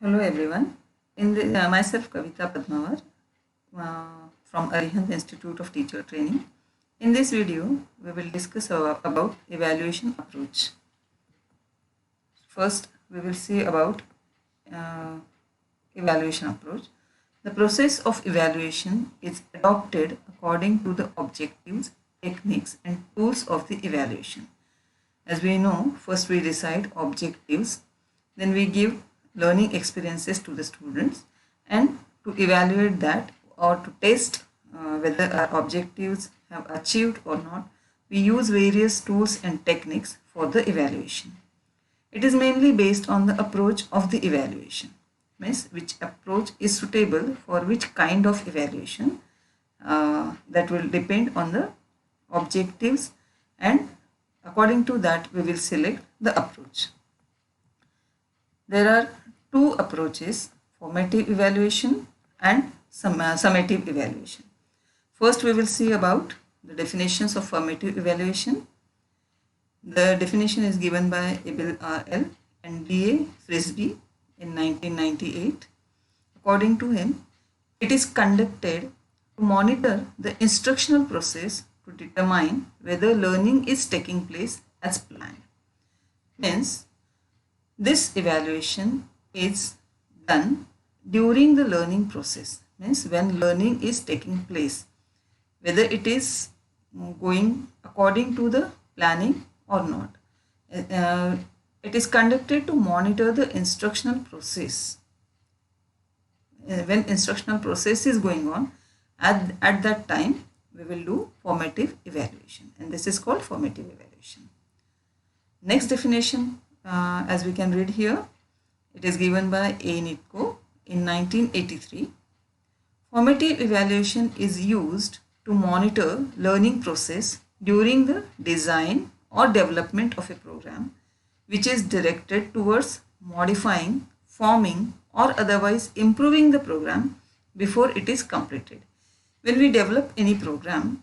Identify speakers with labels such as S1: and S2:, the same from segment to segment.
S1: Hello everyone. Myself Kavita Padmawar from Arihant Institute of Teacher Training. In this video, we will discuss about evaluation approach. First, we will see about uh, evaluation approach. The process of evaluation is adopted according to the objectives, techniques, and tools of the evaluation. As we know, first we decide objectives, then we give learning experiences to the students, and to evaluate that or to test whether our objectives have achieved or not, we use various tools and techniques for the evaluation. It is mainly based on the approach of the evaluation, means which approach is suitable for which kind of evaluation. That will depend on the objectives, and according to that we will select the approach. There are two approaches, formative evaluation and summative evaluation. First we will see about the definitions of formative evaluation. The definition is given by Abel R.L. and D.A. Frisby in 1998. According to him, it is conducted to monitor the instructional process to determine whether learning is taking place as planned. Means, this evaluation is done during the learning process, means when learning is taking place, whether it is going according to the planning or not. It is conducted to monitor the instructional process. When instructional process is going on, at that time we will do formative evaluation, and this is called formative evaluation. Next definition, as we can read here, it is given by A. Nitko in 1983. Formative evaluation is used to monitor learning process during the design or development of a program which is directed towards modifying, forming, or otherwise improving the program before it is completed. When we develop any program,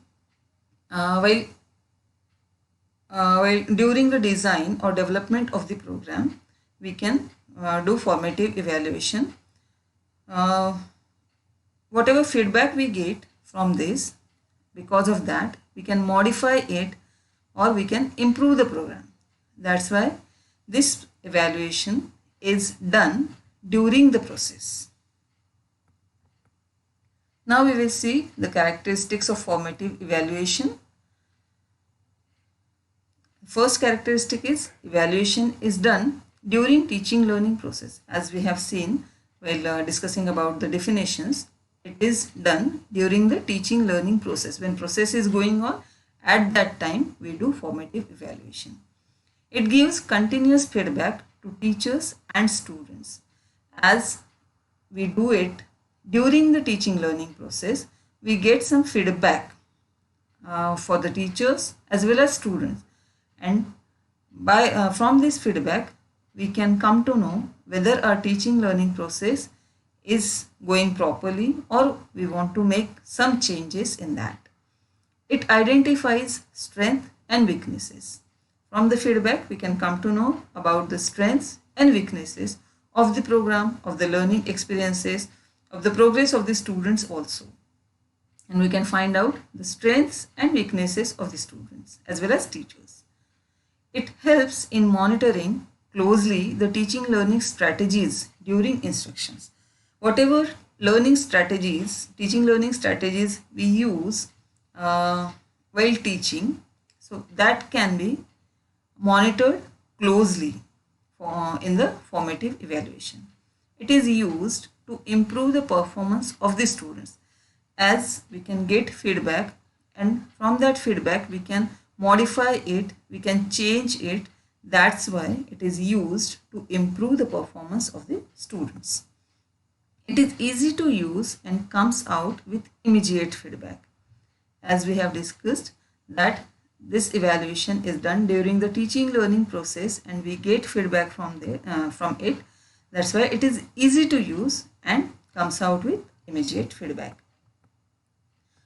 S1: while during the design or development of the program, we can do formative evaluation. Whatever feedback we get from this, because of that we can modify it or we can improve the program. That's why this evaluation is done during the process. Now we will see the characteristics of formative evaluation. First characteristic is evaluation is done during teaching learning process. As we have seen while discussing about the definitions, it is done during the teaching learning process. When process is going on, at that time we do formative evaluation. It gives continuous feedback to teachers and students. As we do it during the teaching learning process, we get some feedback for the teachers as well as students, and from this feedback we can come to know whether our teaching learning process is going properly or we want to make some changes in that. It identifies strength and weaknesses. From the feedback we can come to know about the strengths and weaknesses of the program, of the learning experiences, of the progress of the students also. And we can find out the strengths and weaknesses of the students as well as teachers. It helps in monitoring closely the teaching learning strategies during instructions. Whatever learning strategies, teaching learning strategies we use while teaching, so that can be monitored closely in the formative evaluation. It is used to improve the performance of the students, as we can get feedback, and from that feedback we can modify it, we can change it. That's why it is used to improve the performance of the students. It is easy to use and comes out with immediate feedback. As we have discussed that this evaluation is done during the teaching learning process and we get feedback from it. That's why it is easy to use and comes out with immediate feedback.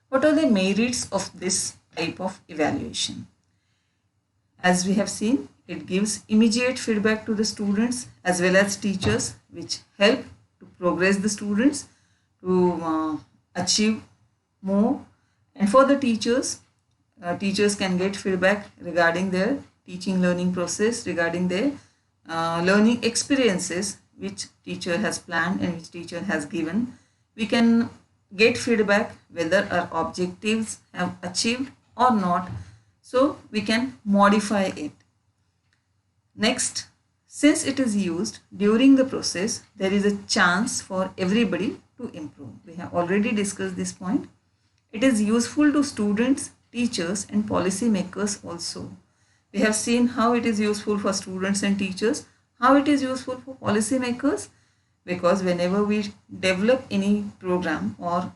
S1: What are the merits of this type of evaluation? As we have seen, it gives immediate feedback to the students as well as teachers, which help to progress the students to achieve more. And for the teachers, teachers can get feedback regarding their teaching learning process, regarding their learning experiences which teacher has planned and which teacher has given. We can get feedback whether our objectives have achieved or not, so we can modify it. Next, since it is used during the process, there is a chance for everybody to improve. We have already discussed this point. It is useful to students, teachers and policy makers also. We have seen how it is useful for students and teachers, how it is useful for policy makers, because whenever we develop any program or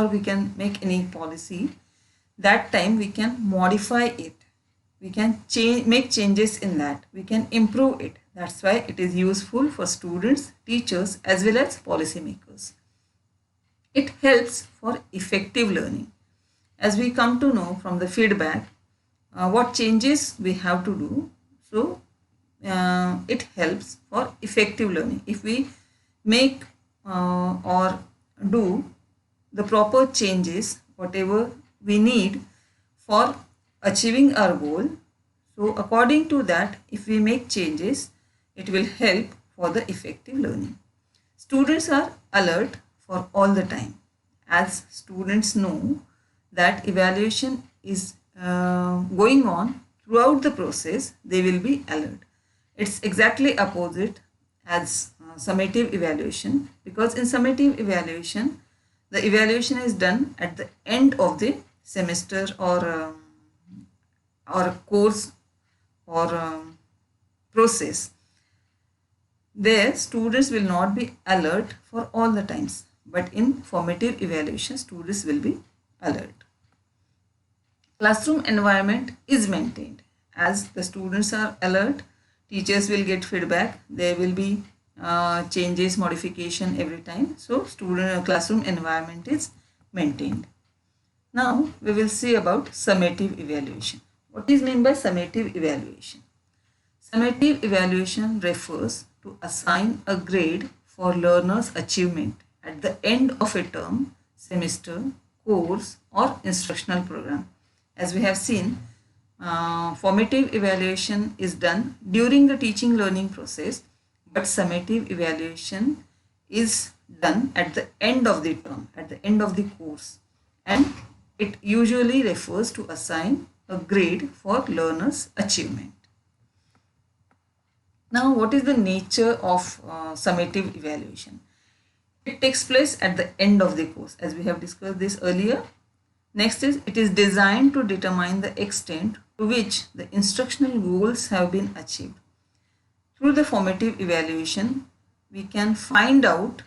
S1: we can make any policy, that time we can modify it, we can make changes in that, we can improve it. That's why it is useful for students, teachers as well as policy makers. It helps for effective learning. As we come to know from the feedback what changes we have to do, so it helps for effective learning. If we make or do the proper changes, whatever we need for achieving our goal, so according to that, if we make changes, it will help for the effective learning. Students are alert for all the time. As students know that evaluation is going on throughout the process, they will be alert. It's exactly opposite as summative evaluation, because in summative evaluation, the evaluation is done at the end of the semester or course or process. There, students will not be alert for all the times, but in formative evaluation, students will be alert. Classroom environment is maintained. As the students are alert, teachers will get feedback. There will be changes, modification every time. So classroom environment is maintained. Now we will see about summative evaluation. What is meant by summative evaluation? Summative evaluation refers to assign a grade for learners' achievement at the end of a term, semester, course or instructional program. As we have seen, formative evaluation is done during the teaching learning process, but summative evaluation is done at the end of the term, at the end of the course, and it usually refers to assign a grade for learners' achievement. Now, what is the nature of summative evaluation? It takes place at the end of the course, as we have discussed this earlier. Next is, it is designed to determine the extent to which the instructional goals have been achieved. Through the formative evaluation, we can find out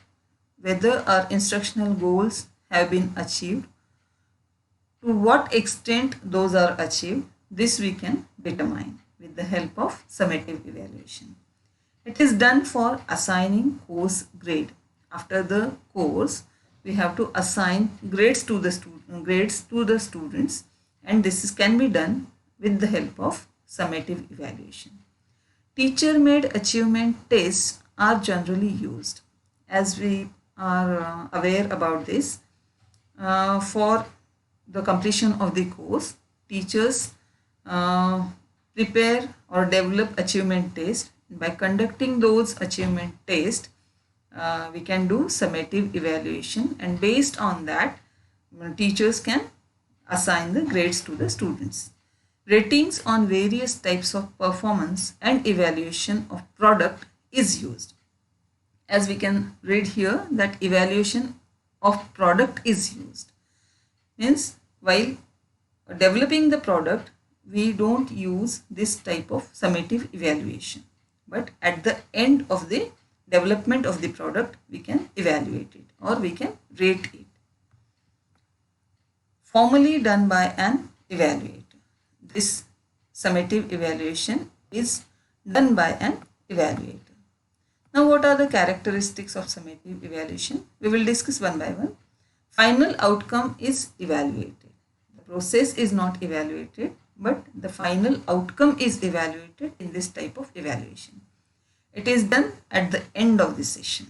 S1: whether our instructional goals have been achieved, to what extent those are achieved. This we can determine with the help of summative evaluation. It is done for assigning course grade. After the course, we have to assign grades to the students, and this can be done with the help of summative evaluation. Teacher-made achievement tests are generally used. As we are aware about this, for the completion of the course, teachers prepare or develop achievement tests. By conducting those achievement tests, we can do summative evaluation, and based on that, teachers can assign the grades to the students. Ratings on various types of performance and evaluation of product is used. As we can read here, that evaluation of product is used. Means while developing the product, we don't use this type of summative evaluation, but at the end of the development of the product, we can evaluate it or we can rate it. Formally done by an evaluator. This summative evaluation is done by an evaluator. Now, what are the characteristics of summative evaluation? We will discuss one by one. Final outcome is evaluated. The process is not evaluated. but the final outcome is evaluated in this type of evaluation. It is done at the end of the session.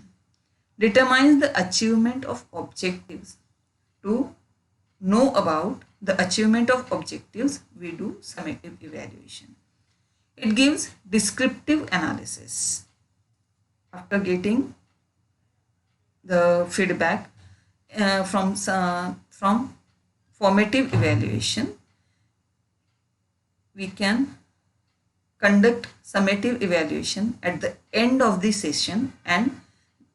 S1: Determines the achievement of objectives. To know about the achievement of objectives, we do summative evaluation. It gives descriptive analysis. After getting the feedback from formative evaluation, we can conduct summative evaluation at the end of the session, and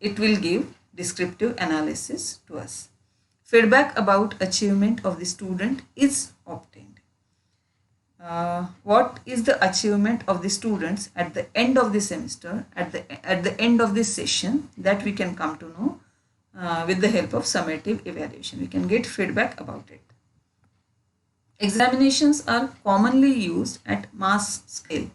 S1: it will give descriptive analysis to us. Feedback about achievement of the student is obtained. What is the achievement of the students at the end of the semester, at the end of this session, that we can come to know with the help of summative evaluation. We can get feedback about it. Examinations are commonly used at mass scale.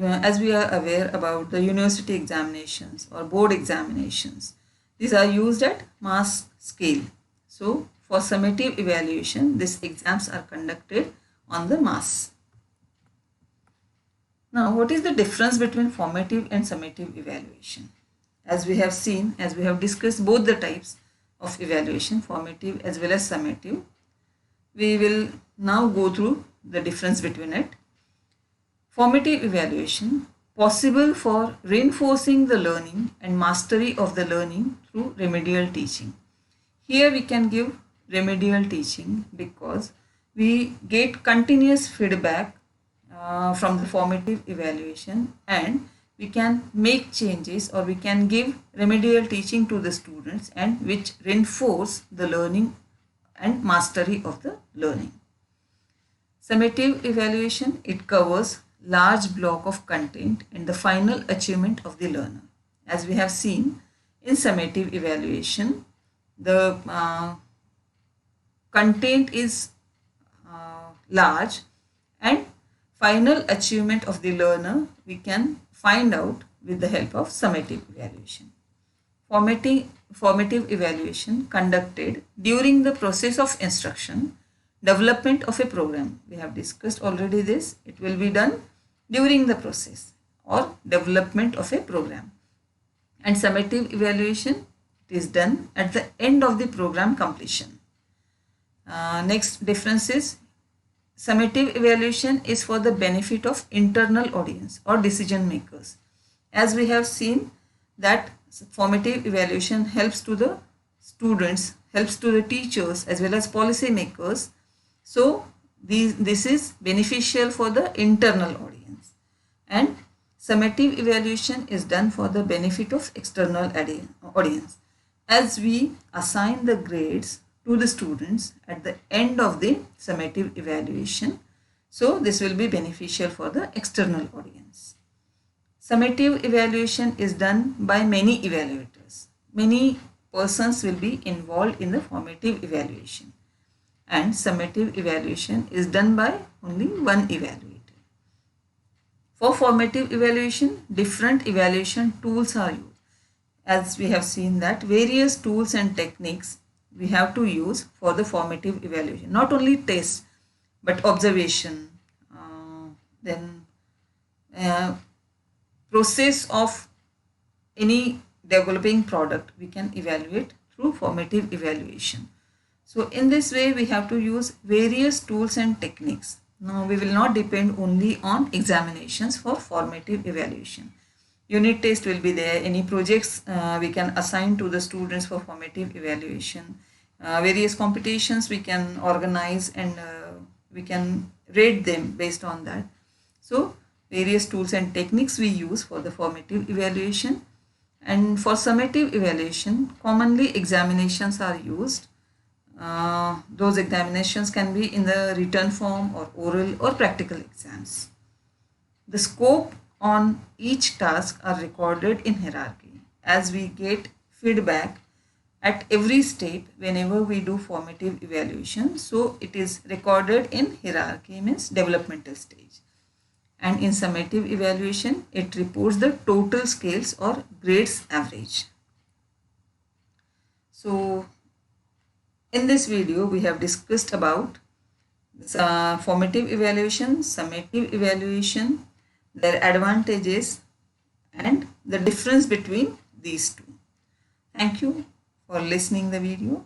S1: As we are aware about the university examinations or board examinations, these are used at mass scale. So for summative evaluation, these exams are conducted on the mass. Now, what is the difference between formative and summative evaluation? As we have seen, as we have discussed both the types of evaluation, formative as well as summative, we will now go through the difference between it. Formative evaluation, possible for reinforcing the learning and mastery of the learning through remedial teaching. Here we can give remedial teaching because we get continuous feedback from the formative evaluation, and we can make changes or we can give remedial teaching to the students, and which reinforce the learning and mastery of the learning. Summative evaluation, it covers large block of content and the final achievement of the learner. As we have seen in summative evaluation, the content is large, and final achievement of the learner we can find out with the help of summative evaluation. Formative evaluation conducted during the process of instruction, development of a program. We have discussed already this. It will be done during the process or development of a program. And summative evaluation, it is done at the end of the program completion. Next difference is, summative evaluation is for the benefit of internal audience or decision makers. As we have seen that formative evaluation helps to the students, helps to the teachers as well as policy makers. So this is beneficial for the internal audience, and summative evaluation is done for the benefit of external audience, as we assign the grades to the students at the end of the summative evaluation. So this will be beneficial for the external audience. Summative evaluation is done by many evaluators. Many persons will be involved in the formative evaluation, and summative evaluation is done by only one evaluator. For formative evaluation, different evaluation tools are used. As we have seen that various tools and techniques we have to use for the formative evaluation. Not only tests, but observation, then process of any developing product we can evaluate through formative evaluation. So in this way we have to use various tools and techniques. Now we will not depend only on examinations for formative evaluation. Unit test will be there. Any projects we can assign to the students for formative evaluation. Various competitions we can organize, and we can rate them based on that. So various tools and techniques we use for the formative evaluation. And for summative evaluation, commonly examinations are used. Those examinations can be in the written form or oral or practical exams. The scope on each task are recorded in hierarchy, as we get feedback at every step whenever we do formative evaluation. So it is recorded in hierarchy, means developmental stage. And in summative evaluation, it reports the total scales or grades average. So in this video we have discussed about Formative evaluation, summative evaluation, their advantages and the difference between these two. Thank you for listening the video.